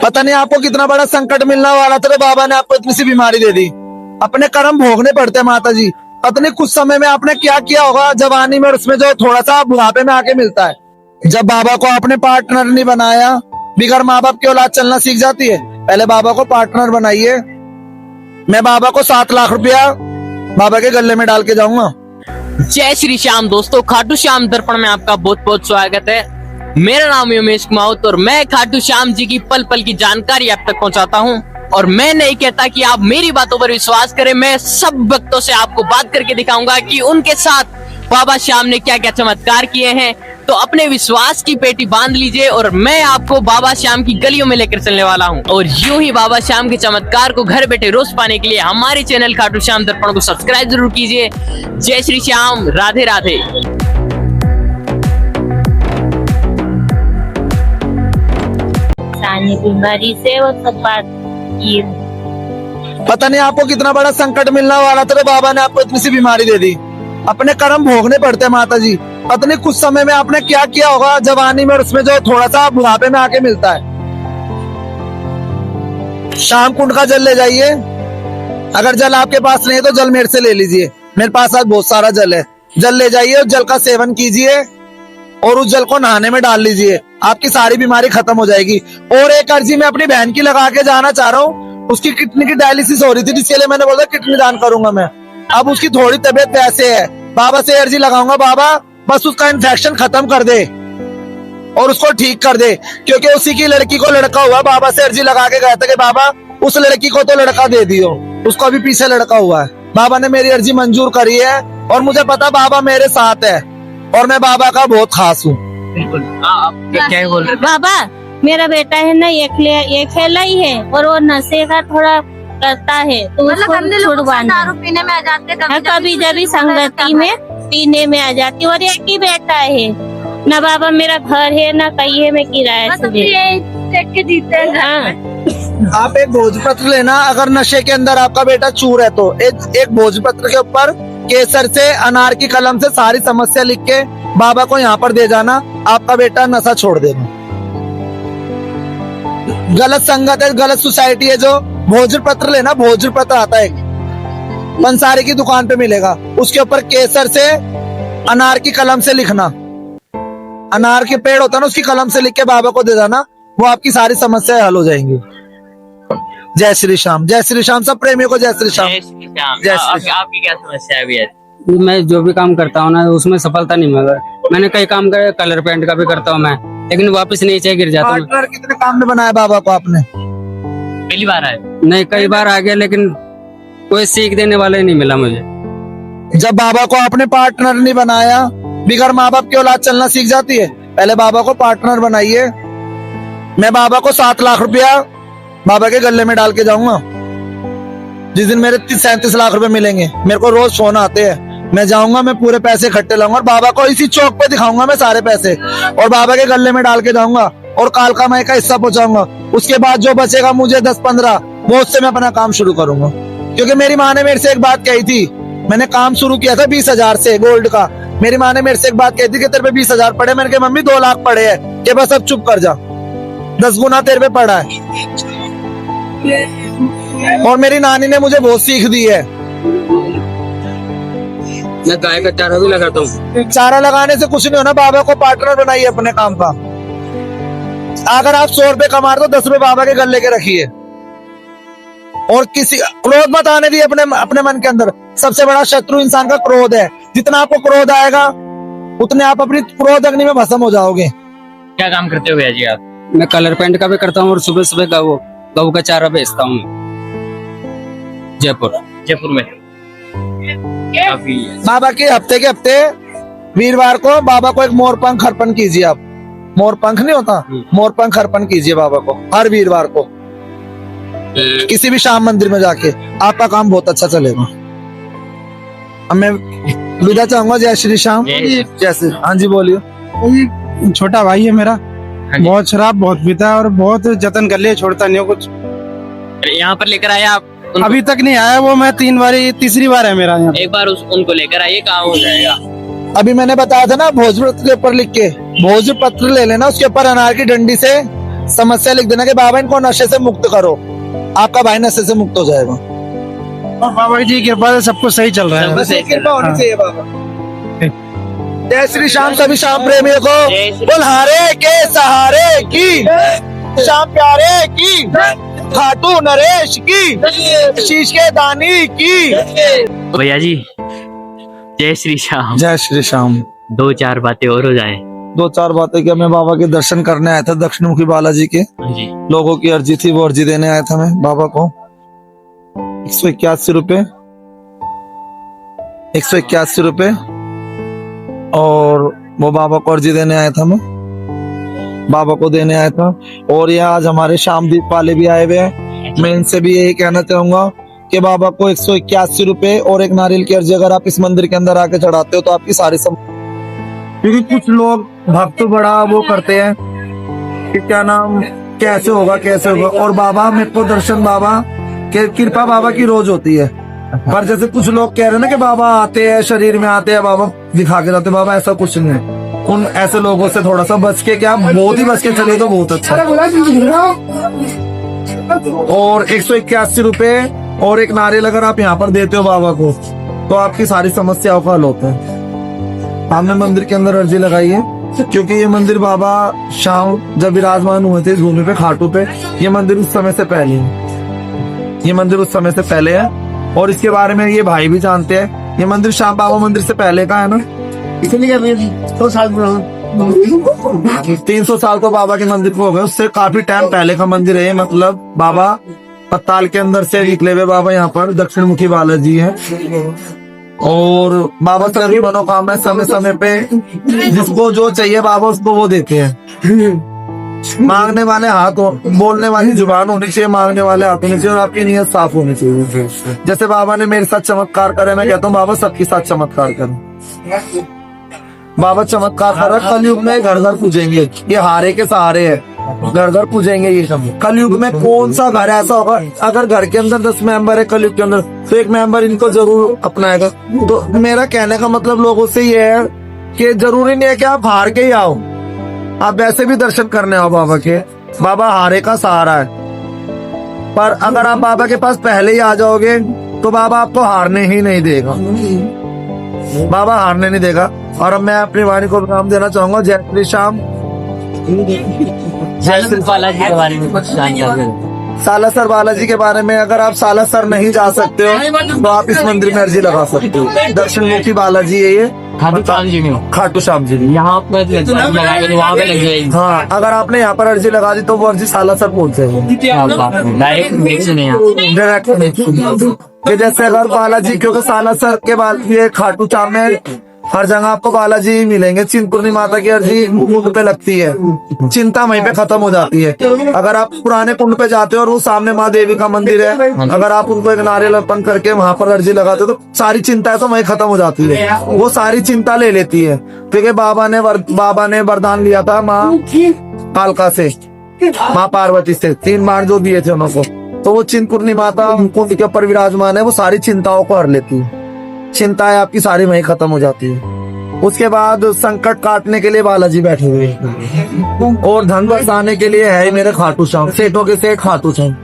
पता नहीं आपको कितना बड़ा संकट मिलने वाला था, तो बाबा ने आपको इतनी सी बीमारी दे दी। अपने कर्म भोगने पड़ते हैं माता जी। पता नहीं कुछ समय में आपने क्या किया होगा जवानी में, और उसमें जो थोड़ा सा बुढ़ापे में आके मिलता है। जब बाबा को आपने पार्टनर नहीं बनाया, बिगड़ माँ बाप की औलाद चलना सीख जाती है। पहले बाबा को पार्टनर बनाइए। मैं बाबा को 7 लाख रुपया बाबा के गले में डाल के जाऊंगा। जय श्री श्याम दोस्तों, खाटू श्याम दर्पण में आपका बहुत बहुत स्वागत है। मेरा नाम है उमेश कुमावत और मैं खाटू श्याम जी की पल पल की जानकारी आप तक पहुंचाता हूं। और मैं नहीं कहता कि आप मेरी बातों पर विश्वास करें, मैं सब भक्तों से आपको बात करके दिखाऊंगा कि उनके साथ बाबा श्याम ने क्या क्या चमत्कार किए हैं। तो अपने विश्वास की पेटी बांध लीजिए और मैं आपको बाबा श्याम की गलियों में लेकर चलने वाला हूं। और यूं ही बाबा श्याम के चमत्कार को घर बैठे रोज पाने के लिए हमारे चैनल खाटू श्याम दर्पण को सब्सक्राइब जरूर कीजिए। जय श्री श्याम, राधे राधे। बीमारी से वो सब बात की। पता नहीं आपको कितना बड़ा संकट मिलने वाला था, तो बाबा ने आपको इतनी सी बीमारी दे दी। अपने कर्म भोगने पड़ते हैं माता जी। पता नहीं कुछ समय में आपने क्या किया होगा जवानी में, और उसमें जो थोड़ा सा बुढ़ापे में आके मिलता है। शाम कुंड का जल ले जाइए। अगर जल आपके पास नहीं है तो जल मेरे से ले लीजिए। मेरे पास आज बहुत सारा जल है। जल ले जाइए और जल का सेवन कीजिए और उस जल को नहाने में डाल लीजिए। आपकी सारी बीमारी खत्म हो जाएगी। और एक अर्जी मैं अपनी बहन की लगा के जाना चाह रहा हूँ। उसकी किडनी की डायलिसिस हो रही थी, जिसके लिए मैंने बोला किडनी दान करूंगा मैं। अब उसकी थोड़ी तबीयत वैसे है, बाबा से अर्जी लगाऊंगा, बाबा बस उसका इन्फेक्शन खत्म कर दे और उसको ठीक कर दे। क्योंकि उसी की लड़की को लड़का हुआ, बाबा से अर्जी लगा के गया था कि बाबा उस लड़की को तो लड़का दे दियो, उसको अभी पीछे लड़का हुआ है। बाबा ने मेरी अर्जी मंजूर करी है और मुझे पता बाबा मेरे साथ है और मैं बाबा का बहुत खास हूँ। बिल्कुल। आप क्या बोल रहे? बाबा मेरा बेटा है ना, एक खेला ही है और वो नशे का थोड़ा करता है, तो उसको छुड़वाना। दारू पीने में आ जाते, कभी जब संगति में पीने में आ जाती। और एक ही बेटा है ना बाबा, मेरा घर है ना कहीं है, मैं किराया से देख के जीते हैं। हाँ। आप एक भोजपत्र लेना, अगर नशे के अंदर आपका बेटा चूर है तो एक भोजपत्र के ऊपर केसर से अनार की कलम से सारी समस्या लिख के बाबा को यहाँ पर दे जाना। आपका बेटा नशा छोड़ देगा। गलत संगत है, गलत सोसाइटी है जो भोजपत्र लेना। भोजपत्र आता है, पंसारी की दुकान पे मिलेगा। उसके ऊपर केसर से अनार की कलम से लिखना, अनार के पेड़ होता है ना, उसकी कलम से लिख के बाबा को दे देना। वो आपकी सारी समस्याएं हल हो जाएंगी। जय श्री श्याम, जय श्री श्याम। सब प्रेमियों को जय श्री श्याम। जय श्री श्याम। जय श्री श्याम। आपकी क्या समस्या है भैया? मैं जो भी काम करता हूँ ना उसमें सफलता नहीं मिल रहा। मैंने कई काम करे, कलर पेंट का भी करता हूँ मैं, लेकिन वापस नीचे गिर जाता हूँ। पार्टनर कितने काम में बनाया बाबा को आपने? पहली बार आए? नहीं, कई बार आ गया, लेकिन कोई सीख देने वाला ही नहीं मिला मुझे। जब बाबा को आपने पार्टनर नहीं बनाया, बिगड़ माँ बाप की औलाद चलना सीख जाती है। पहले बाबा को पार्टनर बनाइए। मैं बाबा को 7 लाख रुपया बाबा के गले में डाल के जाऊंगा। जिस दिन मेरे 37 लाख रुपए मिलेंगे, मेरे को रोज फोन आते हैं, मैं जाऊंगा, मैं पूरे पैसे इकट्ठे लाऊंगा और बाबा को इसी चौक पे दिखाऊंगा मैं सारे पैसे, और बाबा के गले में डाल के जाऊंगा और कालका माई का हिस्सा पहुंचाऊंगा। उसके बाद जो बचेगा मुझे 10-15, वो उससे मैं अपना काम शुरू करूंगा। क्योंकि मेरी माँ ने मेरे से एक बात कही थी, मैंने काम शुरू किया था 20,000 से गोल्ड का। मेरी माँ ने मेरे से एक बात कही थी कि तेरे पे 20,000 पड़े। मैंने कहा मम्मी 2 लाख पड़े हैं, कि बस अब चुप कर जा, 10 गुना तेरे पे पड़ा है। और मेरी नानी ने मुझे बहुत सीख दी है। मैं गाय का चारा भी लगाता हूँ। चारा लगाने से कुछ नहीं होना, बाबा को पार्टनर बनाइए अपने काम का। अगर आप 100 रुपए कमा रहे हो, 10 रुपए बाबा के गले के रखिए। और किसी क्रोध मत आने दिए अपने मन के अंदर। सबसे बड़ा शत्रु इंसान का क्रोध है। जितना आपको क्रोध आएगा उतने आप अपनी क्रोध अग्नि में भस्म हो जाओगे। क्या काम करते हो भैया जी आप? मैं कलर पेंट का भी करता हूँ और सुबह सुबह गऊ का चारा बेचता हूँ जयपुर में। बाबा के हफ्ते वीरवार को बाबा को एक मोर पंख अर्पण कीजिए। आप मोर पंख नहीं होता, मोर पंख अर्पण कीजिए बाबा को हर वीरवार को, किसी भी शाम मंदिर में जाके। आपका काम बहुत अच्छा चलेगा। अब मैं विदा चाहूंगा। जय श्री श्याम। जय श्री। हाँ जी बोलिए। छोटा भाई है मेरा, बहुत शराब बहुत पीता है और बहुत जतन कर लिया, छोड़ता नहीं हो कुछ। यहाँ पर लेकर आया आप? अभी तक नहीं आया वो, मैं तीसरी बार है मेरा यहाँ। एक बार उनको लेकर आइए, काम हो जाएगा। अभी मैंने बताया था ना, भोजपत्र के ऊपर लिख के भोजपत्र ले लेना, उसके ऊपर अनार की डंडी से समस्या लिख देना कि बाबा इनको नशे से मुक्त करो, आपका भाई नशे से मुक्त हो जाएगा। और बाबा जी की कृपा से सब कुछ सही चल रहा है। बस एक कृपा होनी चाहिए बाबा। जय श्री श्याम सभी श्याम प्रेमियों को, बोल हारे के सहारे की, श्याम प्यारे की, खाटू नरेश की, शीश के दानी की। भैया जी जय श्री श्याम। जय श्री श्याम। 2-4 बातें और हो जाए। 2-4 बातें क्या, मैं बाबा के दर्शन करने आया था दक्षिण मुखी बालाजी के। हाँ जी। लोगों की अर्जी थी, वो अर्जी देने आया था मैं बाबा को। 181 रुपए, 181 रुपए, और वो बाबा को अर्जी देने आया था मैं, बाबा को देने आया था। और ये आज हमारे श्यामदीप वाले भी आए हुए हैं। मैं इनसे भी यही कहना चाहूंगा कि बाबा को 181 रुपए और एक नारियल की अर्जी अगर आप इस मंदिर के अंदर आके चढ़ाते हो तो आपकी सारी क्योंकि कुछ लोग भक्त बड़ा वो करते हैं कि क्या नाम, कैसे होगा कैसे होगा, और बाबा मेरे को दर्शन, बाबा के कृपा बाबा की रोज होती है। पर जैसे कुछ लोग कह रहे हैं ना कि बाबा आते हैं शरीर में आते हैं, बाबा दिखा के जाते हैं, बाबा ऐसा कुछ नहीं है। उन ऐसे लोगों से थोड़ा सा बच के, क्या बहुत ही बच के चले तो बहुत अच्छा। और 181 रुपए और एक नारियल अगर आप यहाँ पर देते हो बाबा को तो आपकी सारी समस्याओं का हल होता है। हमने मंदिर के अंदर अर्जी लगाई है क्योंकि ये मंदिर बाबा शाम जब विराजमान हुए थे इस भूमि पे, खाटू पे, ये मंदिर उस समय से पहले है, ये मंदिर उस समय से पहले है। और इसके बारे में ये भाई भी जानते हैं, ये मंदिर श्याम बाबा मंदिर से पहले का है ना, इसलिए 300 साल तो बाबा के मंदिर को हो गए, उससे काफी टाइम पहले का मंदिर है ये। मतलब बाबा पताल के अंदर से निकले हुए बाबा यहाँ पर दक्षिण मुखी बालाजी है। और बाबा सभी मनोकामना समय समय पे जिसको जो चाहिए बाबा उसको वो देते हैं। मांगने वाले हाथ, बोलने वाली जुबान होनी चाहिए, मांगने वाले हाथ होने चाहिए, और आपकी नीयत साफ होनी चाहिए। जैसे बाबा ने मेरे साथ चमत्कार करे, मैं कहता हूँ बाबा सबके साथ चमत्कार करें। बाबा चमत्कार कर, कलयुग में घर घर पूजेंगे, ये हारे के सहारे है, घर घर पूजेंगे ये सब। कलयुग में कौन सा घर ऐसा होगा, अगर घर के अंदर 10 मेंबर है कलयुग के अंदर, तो एक मेंबर इनको जरूर अपनाएगा। तो मेरा कहने का मतलब लोगों से ये है कि जरूरी नहीं है कि आप हार के ही आओ, आप वैसे भी दर्शन करने आओ बाबा के। बाबा हारे का सहारा है, पर अगर आप बाबा के पास पहले ही आ जाओगे तो बाबा आपको हारने ही नहीं देगा, बाबा हारने नहीं देगा। और अब मैं अपनी वाणी को नाम देना चाहूंगा, जय श्री श्याम। जय श्री बालाजी के बारे में कुछ जानकारी। सालासर बालाजी के बारे में, अगर आप सालासर नहीं जा सकते हो तो आप इस मंदिर में अर्जी लगा सकते हो। दक्षिण मुखी बालाजी है ये, खाटू श्याम जी में, खाटू श्याम जी यहाँ पे वहाँ पे लग जाएगी। हाँ, अगर आपने यहाँ पर अर्जी लगा दी तो वो अर्जी सालासर पहुँच जाएगी, डायरेक्ट। जैसे अगर बालाजी, क्योंकि सालासर के बाद ये खाटू श्याम में हर जगह आपको बालाजी मिलेंगे। चिंतपूर्णी माता की अर्जी कुंड पे लगती है, चिंता वहीं पे खत्म हो जाती है। अगर आप पुराने कुंड पे जाते हो और वो सामने माँ देवी का मंदिर है, अगर आप उनको एक नारियल अर्पण करके वहां पर अर्जी लगाते हो तो सारी चिंताएं तो वहीं खत्म हो जाती है, वो सारी चिंता ले लेती है। क्योंकि बाबा ने वरदान लिया था माँ कालका से, माँ पार्वती से, 3 बार जो दिए थे उनको, तो वो चिंतपूर्णी माता कुंड के ऊपर विराजमान है, वो सारी चिंताओं को हर लेती है, चिंताएं आपकी सारी वहीं खत्म हो जाती है। उसके बाद संकट काटने के लिए बालाजी बैठे हुए हैं, और धन बरसाने के लिए है मेरे खाटू श्याम, सेठों के सेठ खाटू श्याम,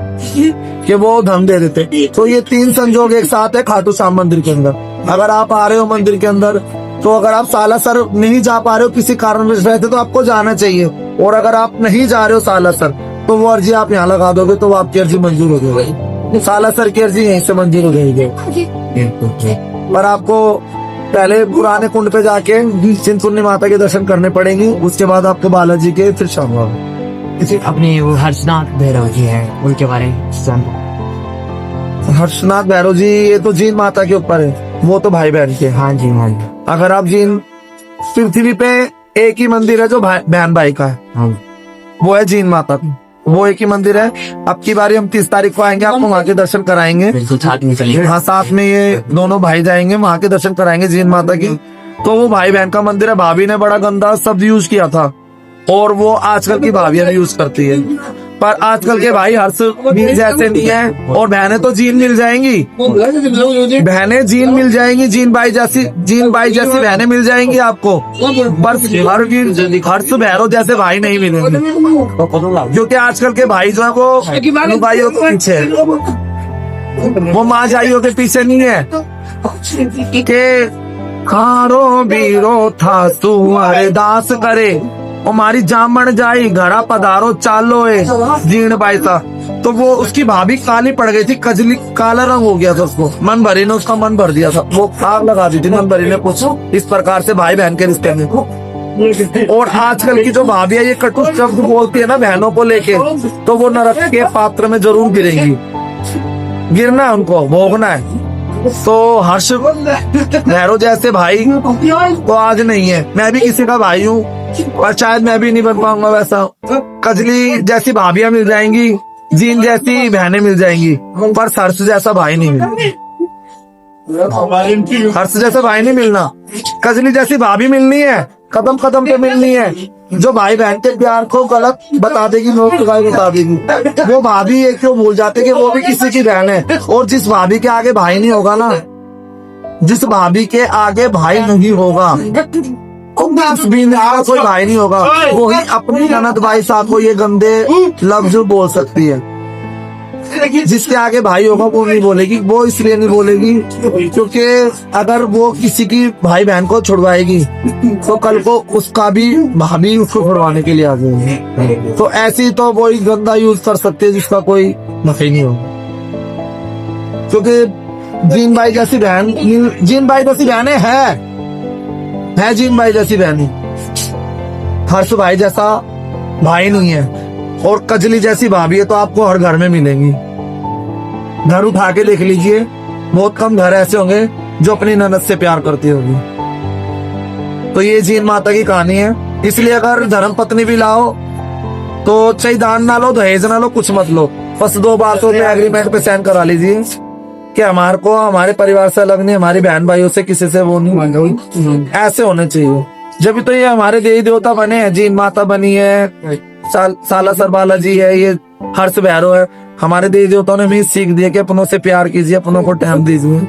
कि वो धन दे देते। तो ये 3 संजोग एक साथ है खाटू श्याम मंदिर के अंदर। अगर आप आ रहे हो मंदिर के अंदर, तो अगर आप सालासर नहीं जा पा रहे हो किसी कारणवश रहते तो आपको जाना चाहिए, और अगर आप नहीं जा रहे हो सालासर तो वो अर्जी आप यहाँ लगा दोगे तो आपकी अर्जी मंजूर हो जाएगी। सालासर की अर्जी यहीं से मंजूर हो जाएगी, पर आपको पहले पुराने कुंड पे जाके चिंतपूर्णी माता के दर्शन करने पड़ेंगे, उसके बाद आपको बालाजी के फिर शाम अपने वो हर्षनाथ भैरव जी हैं, उनके बारे में। हर्षनाथ भैरव जी ये तो जीन माता के ऊपर है, वो तो भाई बहन के। हाँ जी, हाँ जी। अगर आप जीन, पृथ्वी पे एक ही मंदिर है जो बहन भाई का है, हाँ, वो है जीन माता का, वो एक ही मंदिर है। अब की बारी हम 30 तारीख को आएंगे, आपको वहाँ के दर्शन कराएंगे। हाँ, साथ में ये दोनों भाई जाएंगे, वहाँ के दर्शन कराएंगे जीन माता की। तो वो भाई बहन का मंदिर है। भाभी ने बड़ा गंदा शब्द यूज किया था, और वो आजकल की भाभियां यूज करती है। पर आजकल के भाई हर्ष भी जैसे नहीं है, और बहनें तो जीन मिल जाएंगी, बहनें जीन मिल जाएंगी, जीन बाई जैसी बहनें मिल जाएंगी आपको, पर हर्ष भैरव जैसे भाई नहीं मिलेंगे, क्योंकि आजकल के भाई जो है वो भाइयों के पीछे है, वो माँ जाइयों के पीछे नहीं है के खारो बीरो था तू अरदास करे, हमारी जामन जाई घड़ा पधारो चालो है जीण बाईसा। तो वो उसकी भाभी काली पड़ गई थी, कजली काला रंग हो गया था उसको, मन भरी ने उसका मन भर दिया था, वो आग लगा दी थी मन भरी ने कुछ इस प्रकार से भाई बहन के रिश्ते में। और आजकल की जो भाभी है ये कटु शब्द बोलती है ना बहनों को लेके, तो वो नरक के पात्र में जरूर गिरेंगी, गिरना है उनको, भोगना है। तो हर्ष भैरव जैसे भाई तो आज नहीं है, मैं भी किसी का भाई हूँ और शायद मैं भी नहीं बन पाऊंगा वैसा। कजली जैसी भाभियां मिल जाएंगी, जीन जैसी बहनें मिल जाएंगी, पर हर्ष जैसा भाई नहीं मिलेगा, हर्ष जैसा भाई नहीं मिलना। कजली जैसी भाभी मिलनी है, कदम कदम पे मिलनी है, जो भाई बहन के प्यार को गलत बता देगी, नोट लगाई बता देगी। वो भाभी एक क्यों भूल जाते कि वो भी किसी की बहन है, और जिस भाभी के आगे भाई नहीं होगा ना, जिस भाभी के आगे भाई नहीं होगा, उस बीन का कोई भाई नहीं होगा, वही अपनी ननद भाई साहब को ये गंदे लफ्ज बोल सकती है। जिसके आगे भाई होगा वो नहीं बोलेगी, वो इसलिए नहीं बोलेगी क्योंकि अगर वो किसी की भाई बहन को छुड़वाएगी तो कल को उसका भी भाभी उसको छुड़वाने के लिए आ जाएगी। तो ऐसी तो वो ही गंदा यूज कर सकते है जिसका कोई नफे नहीं होगा, क्योंकि जीन भाई जैसी बहन, जीन भाई जैसी बहनें है जीन भाई जैसी बहनी, हर्ष भाई जैसा भाई नहीं है। और कजली जैसी भाभी है तो आपको हर घर में मिलेंगी, घर उठा के देख लीजिए, बहुत कम घर ऐसे होंगे जो अपनी ननद से प्यार करती होगी। तो ये जीन माता की कहानी है। इसलिए अगर धर्म पत्नी भी लाओ तो चाहे दान ना लो, दहेज ना लो, कुछ मत लो, बस 2 बातों में एग्रीमेंट पे साइन करा लीजिए कि हमारे को हमारे परिवार से अलग नहीं, हमारी बहन भाइयों से किसी से वो नहीं, ऐसे होने चाहिए। जब तो ये हमारे देवी देवता बने हैं, जीन माता बनी है, साला सरबाला जी है, ये हर्ष भैरव है, हमारे देवी देवताओं ने भी सीख दिया कि अपनों से प्यार कीजिए, अपनों को टाइम दीजिए,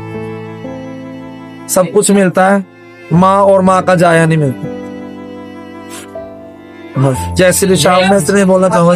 सब कुछ मिलता है, माँ और माँ का जाया नहीं मिलता। जय श्री श्याम। मैं इसलिए बोलना चाहूंगा